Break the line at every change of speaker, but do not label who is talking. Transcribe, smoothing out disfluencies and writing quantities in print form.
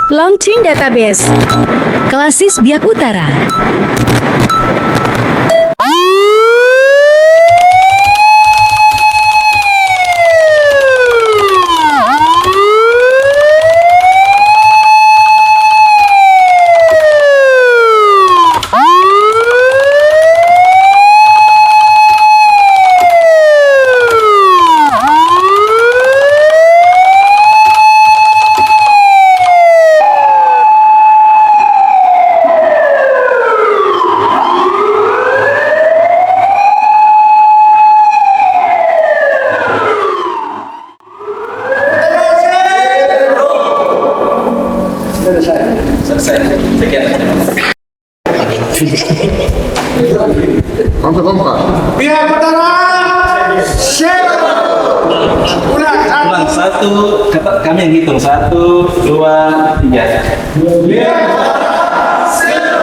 Launching database. Klasis Biak Utara.
Biak Utara, siap.
Ulang satu, kami yang hitung 1, 2, 3.
Biak Utara, siap.